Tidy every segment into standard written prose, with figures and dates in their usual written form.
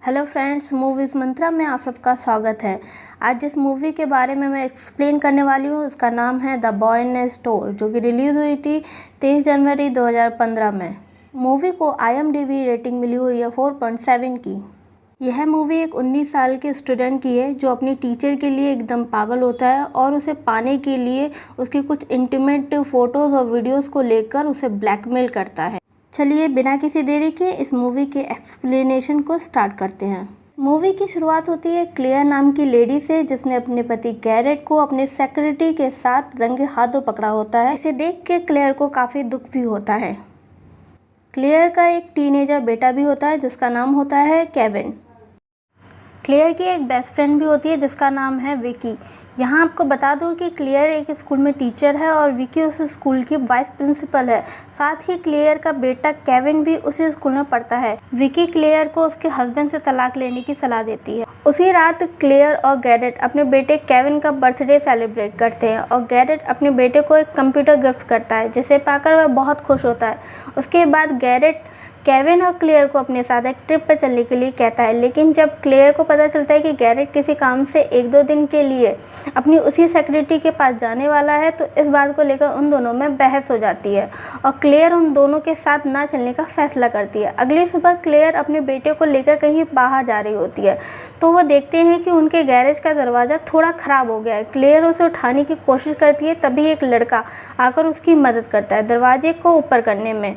Hello friends, movies मंत्रा में आप सबका स्वागत है। आज जिस मूवी के बारे में मैं एक्सप्लेन करने वाली हूँ उसका नाम है द बॉय नेक्स्ट डोर, जो कि रिलीज़ हुई थी 23 जनवरी 2015 में। मूवी को IMDb रेटिंग मिली हुई है 4.7 की। यह मूवी एक 19 साल के स्टूडेंट की है जो अपनी टीचर के लिए एकदम पागल होता है और उसे पाने के लिए उसकी कुछ इंटीमेट फ़ोटोज़ और वीडियोज़ को लेकर उसे ब्लैकमेल करता है। चलिए बिना किसी देरी के इस मूवी के एक्सप्लेनेशन को स्टार्ट करते हैं। मूवी की शुरुआत होती है क्लेयर नाम की लेडी से, जिसने अपने पति गैरेट को अपने सेक्रेटरी के साथ रंगे हाथों पकड़ा होता है। इसे देख के क्लेयर को काफ़ी दुख भी होता है। क्लेयर का एक टीनेजर बेटा भी होता है जिसका नाम होता है केविन। क्लेयर की एक बेस्ट फ्रेंड भी होती है जिसका नाम है विकी। यहाँ आपको बता दूँ कि क्लेयर एक स्कूल में टीचर है और विकी उस स्कूल की वाइस प्रिंसिपल है। साथ ही क्लेयर का बेटा केविन भी उसी स्कूल में पढ़ता है। विकी क्लेयर को उसके हस्बैंड से तलाक लेने की सलाह देती है। उसी रात क्लेयर और गैरेट अपने बेटे केविन का बर्थडे सेलिब्रेट करते हैं और गैरेट अपने बेटे को एक कंप्यूटर गिफ्ट करता है, जिसे पाकर वह बहुत खुश होता है। उसके बाद गैरेट केविन और क्लेयर को अपने साथ एक ट्रिप पर चलने के लिए कहता है, लेकिन जब क्लेयर को पता चलता है कि गैरेट किसी काम से 1-2 दिन के लिए अपनी उसी सेक्रेटरी के पास जाने वाला है, तो इस बात को लेकर उन दोनों में बहस हो जाती है और क्लेयर उन दोनों के साथ ना चलने का फैसला करती है। अगली सुबह क्लेयर अपने बेटे को लेकर कहीं बाहर जा रही होती है तो वह देखते हैं कि उनके गैरेज का दरवाज़ा थोड़ा ख़राब हो गया है। क्लेयर उसे उठाने की कोशिश करती है, तभी एक लड़का आकर उसकी मदद करता है दरवाजे को ऊपर करने में।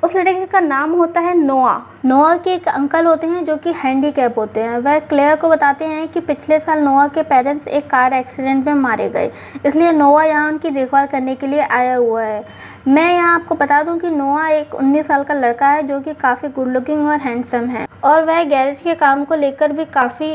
उस लड़के का नाम होता है नोआ के एक अंकल होते हैं जो कि हैंडीकैप होते हैं। वह क्लेयर को बताते हैं कि पिछले साल नोआ के पेरेंट्स एक कार एक्सीडेंट में मारे गए, इसलिए नोआ यहाँ उनकी देखभाल करने के लिए आया हुआ है। मैं यहाँ आपको बता दूँ कि नोआ एक 19 साल का लड़का है जो कि काफ़ी गुड लुकिंग और हैंडसम है और वह गैरेज के काम को लेकर भी काफ़ी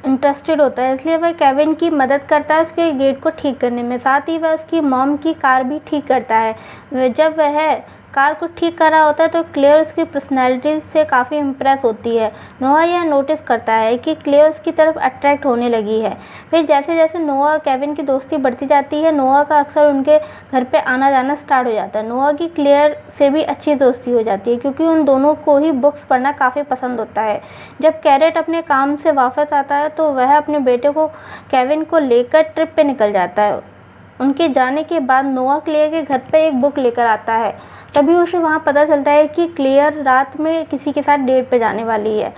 इंटरेस्टेड होता है, इसलिए वह केविन की मदद करता है उसके गेट को ठीक करने में। साथ ही वह उसकी मॉम की कार भी ठीक करता है। जब वह कार को ठीक कर रहा होता है तो क्लेयर उसकी पर्सनैलिटी से काफ़ी इम्प्रेस होती है। नोआ यह नोटिस करता है कि क्लेयर उसकी तरफ अट्रैक्ट होने लगी है। फिर जैसे जैसे नोआ और केविन की दोस्ती बढ़ती जाती है, नोआ का अक्सर उनके घर पे आना जाना स्टार्ट हो जाता है। नोआ की क्लेयर से भी अच्छी दोस्ती हो जाती है क्योंकि उन दोनों को ही बुक्स पढ़ना काफ़ी पसंद होता है। जब गैरेट अपने काम से वापस आता है तो वह अपने बेटे को केविन को लेकर ट्रिप पे निकल जाता है। उनके जाने के बाद नोआ क्लेयर के घर पे एक बुक लेकर आता है, तभी उसे वहाँ पता चलता है कि क्लेयर रात में किसी के साथ डेट पे जाने वाली है।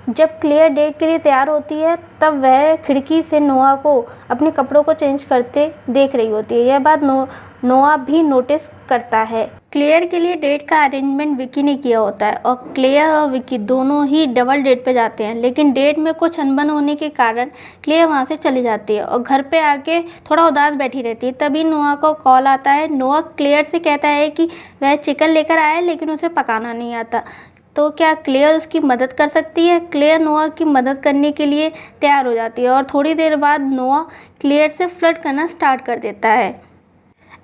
जब क्लेयर डेट के लिए तैयार होती है तब वह खिड़की से नोआ को अपने कपड़ों को चेंज करते देख रही होती है। यह बात नोआ भी नोटिस करता है। क्लेयर के लिए डेट का अरेंजमेंट विकी ने किया होता है और क्लेयर और विकी दोनों ही डबल डेट पे जाते हैं, लेकिन डेट में कुछ अनबन होने के कारण क्लेयर वहाँ से चली जाती है और घर पे आके थोड़ा उदास बैठी रहती है। तभी नोआ को कॉल आता है। नोआ क्लेयर से कहता है कि वह चिकन लेकर आया लेकिन उसे पकाना नहीं आता, तो क्या क्लेयर उसकी मदद कर सकती है। क्लेयर नोआ की मदद करने के लिए तैयार हो जाती है और थोड़ी देर बाद नोआ क्लेयर से फ्लर्ट करना स्टार्ट कर देता है।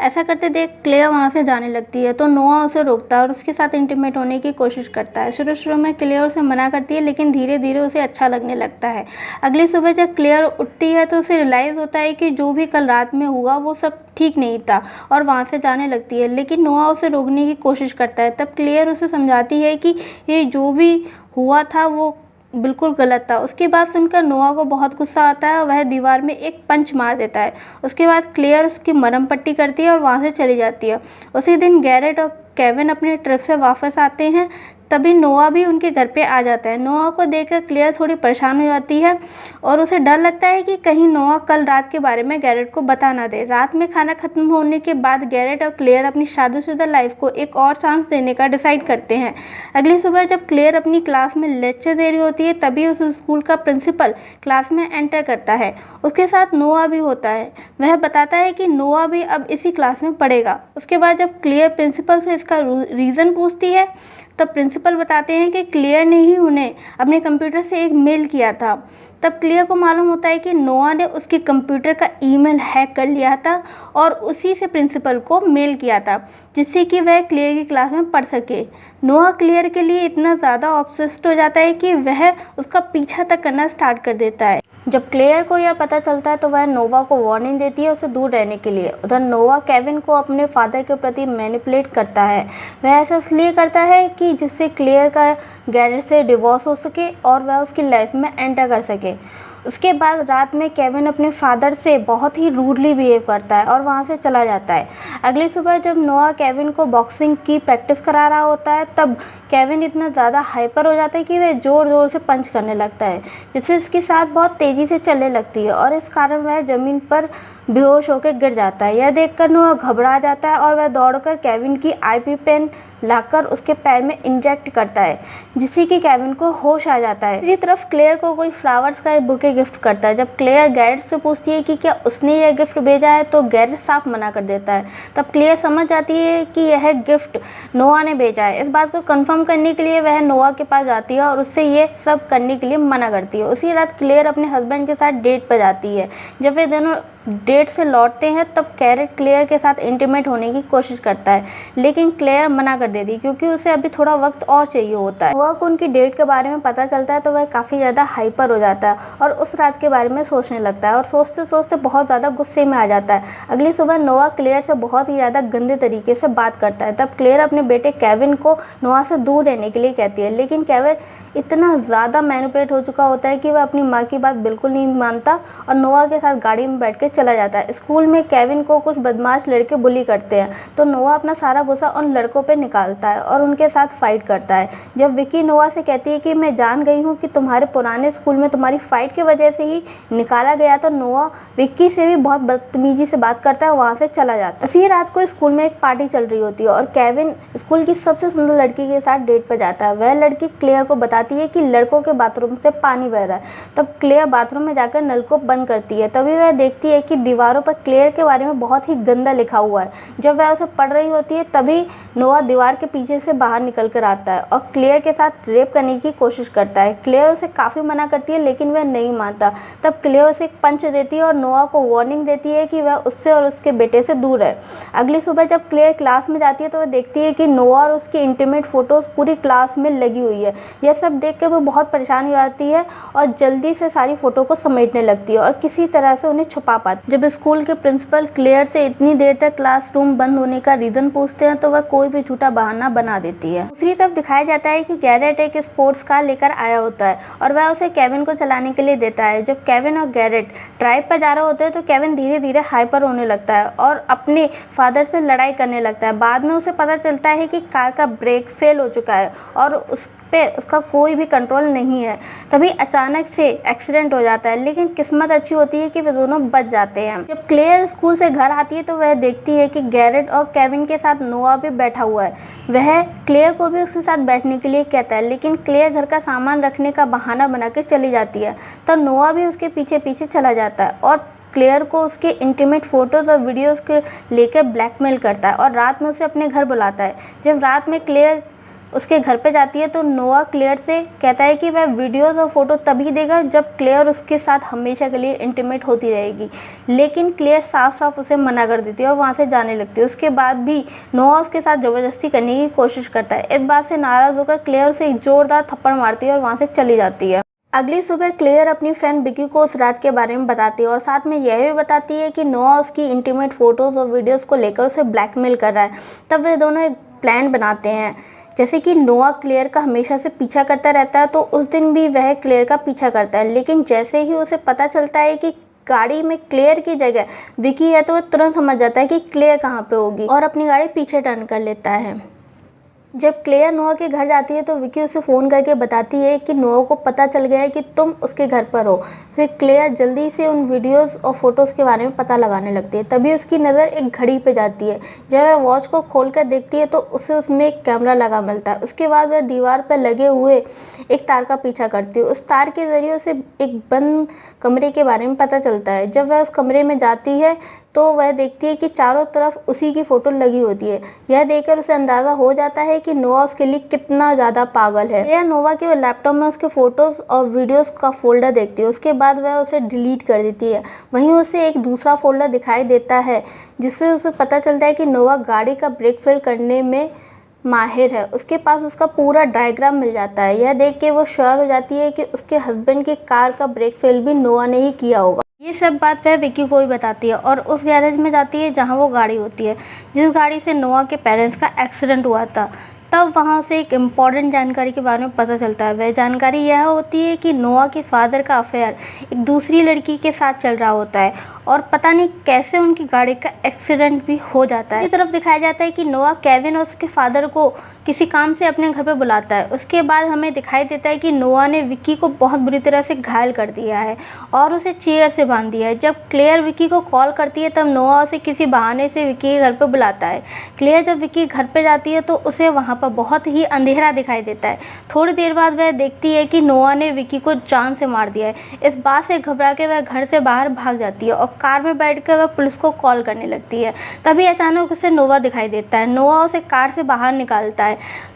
ऐसा करते देख क्लेयर वहाँ से जाने लगती है तो नोआ उसे रोकता है और उसके साथ इंटीमेट होने की कोशिश करता है। शुरू में क्लेयर उसे मना करती है, लेकिन धीरे धीरे उसे अच्छा लगने लगता है। अगली सुबह जब क्लेयर उठती है तो उसे रियलाइज़ होता है कि जो भी कल रात में हुआ वो सब ठीक नहीं था और वहाँ से जाने लगती है, लेकिन नोआ उसे रोकने की कोशिश करता है। तब क्लेयर उसे समझाती है कि ये जो भी हुआ था वो बिल्कुल गलत था। उसकी बात सुनकर नोआ को बहुत गुस्सा आता है और वह दीवार में एक पंच मार देता है। उसके बाद क्लेयर उसकी मरहम पट्टी करती है और वहाँ से चली जाती है। उसी दिन गैरेट और केविन अपने ट्रिप से वापस आते हैं, तभी नोआ भी उनके घर पे आ जाता है। नोआ को देखकर क्लेयर थोड़ी परेशान हो जाती है और उसे डर लगता है कि कहीं नोआ कल रात के बारे में गैरेट को बता ना दे। रात में खाना खत्म होने के बाद गैरेट और क्लेयर अपनी शादीशुदा लाइफ को एक और चांस देने का डिसाइड करते हैं। अगली सुबह जब क्लेयर अपनी क्लास में लेक्चर दे रही होती है तभी उस स्कूल का प्रिंसिपल क्लास में एंटर करता है। उसके साथ नोआ भी होता है। वह बताता है कि नोआ भी अब इसी क्लास में पढ़ेगा। उसके बाद जब क्लेयर प्रिंसिपल से इसका रीज़न पूछती है तब प्रिंसिपल बताते हैं कि क्लेयर ने ही उन्हें अपने कंप्यूटर से एक मेल किया था। तब क्लेयर को मालूम होता है कि नोआ ने उसके कंप्यूटर का ईमेल हैक कर लिया था और उसी से प्रिंसिपल को मेल किया था, जिससे कि वह क्लेयर की क्लास में पढ़ सके। नोआ क्लेयर के लिए इतना ज़्यादा ऑब्सेस्ड हो जाता है कि वह उसका पीछा तक करना स्टार्ट कर देता है। जब क्लेयर को यह पता चलता है तो वह नोवा को वार्निंग देती है उसे दूर रहने के लिए। उधर नोवा केविन को अपने फादर के प्रति मैनिपुलेट करता है। वह ऐसा इसलिए करता है कि जिससे क्लेयर का गैरेट से डिवोर्स हो सके और वह उसकी लाइफ में एंटर कर सके। उसके बाद रात में केविन अपने फादर से बहुत ही रूडली बिहेव करता है और वहाँ से चला जाता है। अगली सुबह जब नोआ केविन को बॉक्सिंग की प्रैक्टिस करा रहा होता है, तब केविन इतना ज़्यादा हाइपर हो जाता है कि वह ज़ोर ज़ोर से पंच करने लगता है, जिससे उसकी सांस बहुत तेज़ी से चलने लगती है और इस कारण वह ज़मीन पर बेहोश होकर गिर जाता है। यह देखकर नोआ घबरा जाता है और वह दौड़कर केविन की आईवी पेन लाकर उसके पैर में इंजेक्ट करता है, जिससे कि केविन को होश आ जाता है। दूसरी तरफ क्लेयर को कोई फ्लावर्स का एक बुके गिफ्ट करता है। जब क्लेयर गैरेट से पूछती है कि क्या उसने यह गिफ्ट भेजा है, तो गैरेट साफ मना कर देता है। तब क्लेयर समझ जाती है कि यह गिफ्ट नोआ ने भेजा है। इस बात को कंफर्म करने के लिए वह नोआ के पास जाती है और उससे ये सब करने के लिए मना करती है। उसी रात क्लेयर अपने हस्बैंड के साथ डेट पर जाती है। जब वे दोनों डेट से लौटते हैं, तब कैरेट क्लेयर के साथ इंटीमेट होने की कोशिश करता है, लेकिन क्लेयर मना कर देती है क्योंकि उसे अभी थोड़ा वक्त और चाहिए होता है। नोआ को उनकी डेट के बारे में पता चलता है तो वह काफ़ी ज़्यादा हाइपर हो जाता है और उस रात के बारे में सोचने लगता है और सोचते सोचते बहुत ज़्यादा गुस्से में आ जाता है। अगली सुबह नोआ क्लेयर से बहुत ही ज़्यादा गंदे तरीके से बात करता है। तब क्लेयर अपने बेटे केविन को नोआ से दूर रहने के लिए कहती है, लेकिन केविन इतना ज़्यादा मैनिपुलेट हो चुका होता है कि वह अपनी माँ की बात बिल्कुल नहीं मानता और नोआ के साथ गाड़ी में बैठ के चला जाता है। स्कूल में केविन को कुछ बदमाश लड़के बुली करते हैं, तो नोआ अपना सारा गुस्सा उन लड़कों पे निकालता है और उनके साथ फाइट करता है। जब विकी नोआ से कहती है कि मैं जान गई हूँ कि तुम्हारे पुराने स्कूल में तुम्हारी फाइट की वजह से ही निकाला गया, तो नोआ विक्की से भी बहुत बदतमीजी से बात करता है, वहाँ से चला जाता है। उसी रात को स्कूल में एक पार्टी चल रही होती है और केविन स्कूल की सबसे सुंदर लड़की के साथ डेट पर जाता है। वह लड़की क्लेयर को बताती है कि लड़कों के बाथरूम से पानी बह रहा है। तब क्लेयर बाथरूम में जाकर नल को बंद करती है। तभी वह देखती है कि दीवारों पर क्लेयर के बारे में बहुत ही गंदा लिखा हुआ है। जब वह उसे पढ़ रही होती है, तभी नोआ दीवार के पीछे से बाहर निकल कर आता है और क्लेयर के साथ रेप करने की कोशिश करता है। क्लेयर उसे काफ़ी मना करती है, लेकिन वह नहीं मानता। तब क्लेयर उसे एक पंच देती है और नोआ को वार्निंग देती है कि वह उससे और उसके बेटे से दूर है। अगली सुबह जब क्लेयर क्लास में जाती है, तो वह देखती है कि नोआ और उसकी इंटीमेट फोटोज पूरी क्लास में लगी हुई है। यह सब देख कर वह बहुत परेशान हो जाती है और जल्दी से सारी फोटो को समेटने लगती है और किसी तरह से उन्हें छुपा पाती है। जब स्कूल के प्रिंसिपल क्लेयर से इतनी देर तक क्लासरूम बंद होने का रीजन पूछते हैं, तो वह कोई भी झूठा बहाना बना देती है। दूसरी तरफ दिखाया जाता है कि गैरेट एक स्पोर्ट्स कार लेकर आया होता है और वह उसे केविन को चलाने के लिए देता है। जब केविन और गैरेट ड्राइव पर जा रहे होते हैं, तो केविन धीरे धीरे हाइपर होने लगता है और अपने फादर से लड़ाई करने लगता है। बाद में उसे पता चलता है कि कार का ब्रेक फेल हो चुका है और उस पे उसका कोई भी कंट्रोल नहीं है। तभी अचानक से एक्सीडेंट हो जाता है, लेकिन किस्मत अच्छी होती है कि वे दोनों बच जाते हैं। जब क्लेयर स्कूल से घर आती है, तो वह देखती है कि गैरेट और केविन के साथ नोआ भी बैठा हुआ है। वह क्लेयर को भी उसके साथ बैठने के लिए कहता है, लेकिन क्लेयर घर का सामान रखने का बहाना बनाकर चली जाती है। तो नोआ भी उसके पीछे पीछे चला जाता है और क्लेयर को उसके इंटीमेट फोटोज़ और वीडियोज़ के लेकर ब्लैकमेल करता है और रात में उसे अपने घर बुलाता है। जब रात में क्लेयर उसके घर पे जाती है, तो नोआ क्लेयर से कहता है कि वह वीडियोज़ और फोटो तभी देगा जब क्लेयर उसके साथ हमेशा के लिए इंटीमेट होती रहेगी, लेकिन क्लेयर साफ साफ उसे मना कर देती है और वहाँ से जाने लगती है। उसके बाद भी नोआ उसके साथ ज़बरदस्ती करने की कोशिश करता है। इस बात से नाराज़ होकर क्लेयर उसे एक ज़ोरदार थप्पड़ मारती है और वहाँ से चली जाती है। अगली सुबह क्लेयर अपनी फ्रेंड विकी को उस रात के बारे में बताती है और साथ में यह भी बताती है कि नोआ उसकी इंटीमेट फ़ोटोज़ और वीडियोज़ को लेकर उसे ब्लैकमेल कर रहा है। तब वे दोनों एक प्लान बनाते हैं। जैसे कि नोआ क्लेयर का हमेशा से पीछा करता रहता है, तो उस दिन भी वह क्लेयर का पीछा करता है, लेकिन जैसे ही उसे पता चलता है कि गाड़ी में क्लेयर की जगह विकी है, तो वह तुरंत समझ जाता है कि क्लेयर कहाँ पे होगी और अपनी गाड़ी पीछे टर्न कर लेता है। जब क्लेयर नोआ के घर जाती है, तो विकी उसे फ़ोन करके बताती है कि नोआ को पता चल गया है कि तुम उसके घर पर हो। फिर क्लेयर जल्दी से उन वीडियोस और फोटोज़ के बारे में पता लगाने लगती है। तभी उसकी नज़र एक घड़ी पे जाती है। जब वह वॉच को खोलकर देखती है, तो उसे उसमें एक कैमरा लगा मिलता है। उसके बाद वह दीवार पर लगे हुए एक तार का पीछा करती है। उस तार के ज़रिए उसे एक बंद कमरे के बारे में पता चलता है। जब वह उस कमरे में जाती है, तो वह देखती है कि चारों तरफ उसी की फ़ोटो लगी होती है। यह देखकर उसे अंदाज़ा हो जाता है कि नोआ उसके लिए कितना ज़्यादा पागल है। यह नोआ के लैपटॉप में उसके फ़ोटोज़ और वीडियोज़ का फ़ोल्डर देखती है। उसके बाद वह उसे डिलीट कर देती है। वहीं उसे एक दूसरा फ़ोल्डर दिखाई देता है, जिससे उसे पता चलता है कि नोआ गाड़ी का ब्रेक फेल करने में माहिर है। उसके पास उसका पूरा डायग्राम मिल जाता है। यह देख के वो श्योर हो जाती है कि उसके हस्बैंड की कार का ब्रेक फेल भी नोआ ने ही किया होगा। ये सब बात वह विकी को भी बताती है और उस गैरेज में जाती है जहाँ वो गाड़ी होती है जिस गाड़ी से नोआ के पेरेंट्स का एक्सीडेंट हुआ था। तब वहाँ से एक इम्पॉर्टेंट जानकारी के बारे में पता चलता है। वह जानकारी यह होती है कि नोआ के फादर का अफेयर एक दूसरी लड़की के साथ चल रहा होता है और पता नहीं कैसे उनकी गाड़ी का एक्सीडेंट भी हो जाता है। इसी तरफ दिखाया जाता है कि नोआ केविन और उसके फादर को किसी काम से अपने घर पर बुलाता है। उसके बाद हमें दिखाई देता है कि नोआ ने विक्की को बहुत बुरी तरह से घायल कर दिया है और उसे चेयर से बांध दिया है। जब क्लेयर विक्की को कॉल करती है तब नोआ उसे किसी बहाने से विक्की के घर पर बुलाता है। क्लेयर जब विक्की घर पर जाती है तो उसे वहाँ पर बहुत ही अंधेरा दिखाई देता है। थोड़ी देर बाद वह देखती है कि नोआ ने विक्की को जान से मार दिया है। इस बात से घबरा के वह घर से बाहर भाग जाती है और कार में बैठकर वह पुलिस को कॉल करने लगती है। तभी अचानक उसे नोआ दिखाई देता है। नोआ उसे कार से बाहर निकालता है।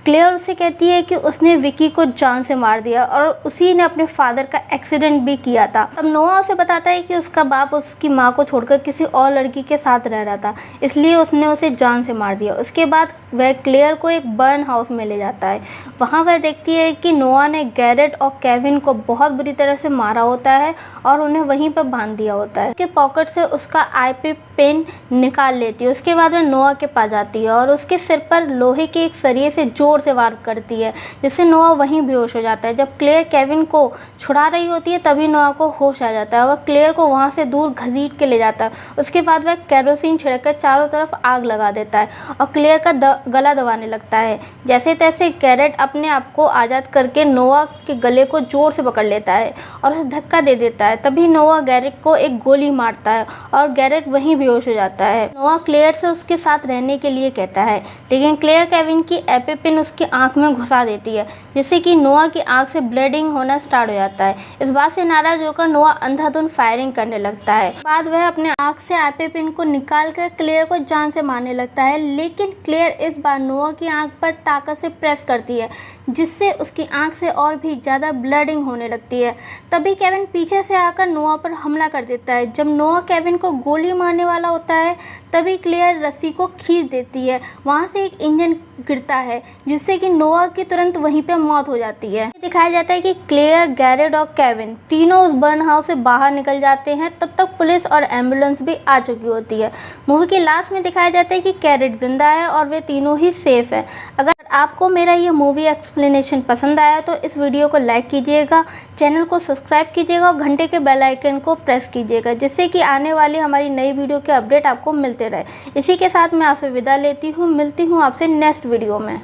क्लेयर उसे कहती है कि उसने विक्की को जान से मार दिया और उसी ने अपने फादर का एक्सीडेंट भी किया था। तब नोआ उसे बताता है कि उसका बाप उसकी माँ को छोड़कर किसी और लड़की के साथ रह रहा था, इसलिए उसने उसे जान से मार दिया। उसके बाद वह क्लेयर को एक बर्न हाउस में ले जाता है। वहाँ वह देखती है कि नोआ ने गैरेट और केविन को बहुत बुरी तरह से मारा होता है और उन्हें वहीं पर बांध दिया होता है। उसके पॉकेट से उसका आईपी पेन निकाल लेती है। उसके बाद वह नोआ के पास जाती है और उसके सिर पर लोहे के एक सरिये से जोर से वार करती है, जिससे नोआ वहीं बेहोश हो जाता है। जब क्लेयर केविन को छुड़ा रही होती है तभी नोआ को होश आ जाता है। वह क्लेयर को वहाँ से दूर घसीट के ले जाता है। उसके बाद वह केरोसिन छिड़ककर चारों तरफ आग लगा देता है और क्लेयर का गला दबाने लगता है। जैसे तैसे गैरेट अपने आप को आज़ाद करके नोआ के गले को जोर से पकड़ लेता है और उसे धक्का दे देता है। तभी नोआ गैरेट को एक गोली मारता है और गैरेट वहीं बेहोश हो जाता है। नोआ क्लेयर से उसके साथ रहने के लिए कहता है, लेकिन क्लेयर केविन की एपिपिन उसकी आंख में घुसा देती है, जिससे कि नोआ की आंख से ब्लीडिंग होना स्टार्ट हो जाता है। इस बात से नाराज होकर नोआ अंधाधुंध फायरिंग करने लगता है। बाद वह अपने आंख से एपिपिन को निकालकर क्लेयर को जान से मारने लगता है, लेकिन क्लेयर इस बार नोआ की आंख पर ताकत से प्रेस करती है, जिससे उसकी आंख से और भी ज़्यादा ब्लीडिंग होने लगती है। तभी केविन पीछे से आकर नोआ पर हमला कर देता है। जब नोआ केविन को गोली मारने वाला होता है तभी क्लेयर रस्सी को खींच देती है। वहाँ से एक इंजन गिरता है, जिससे कि नोआ की तुरंत वहीं पे मौत हो जाती है। दिखाया जाता है कि क्लेयर, गैरेट और केविन तीनों उस बर्न हाउस से बाहर निकल जाते हैं। तब तक पुलिस और एम्बुलेंस भी आ चुकी होती है। मूवी के लास्ट में दिखाया जाता है कि गैरेट जिंदा है और वे तीनों ही सेफ है। अगर आपको मेरा ये मूवी एक्सप्लेनेशन पसंद आया तो इस वीडियो को लाइक कीजिएगा, चैनल को सब्सक्राइब कीजिएगा और घंटे के बेल आइकन को प्रेस कीजिएगा, जिससे कि आने वाली हमारी नई वीडियो के अपडेट आपको मिलते रहे। इसी के साथ मैं आपसे विदा लेती हूँ। मिलती हूँ आपसे नेक्स्ट वीडियो में।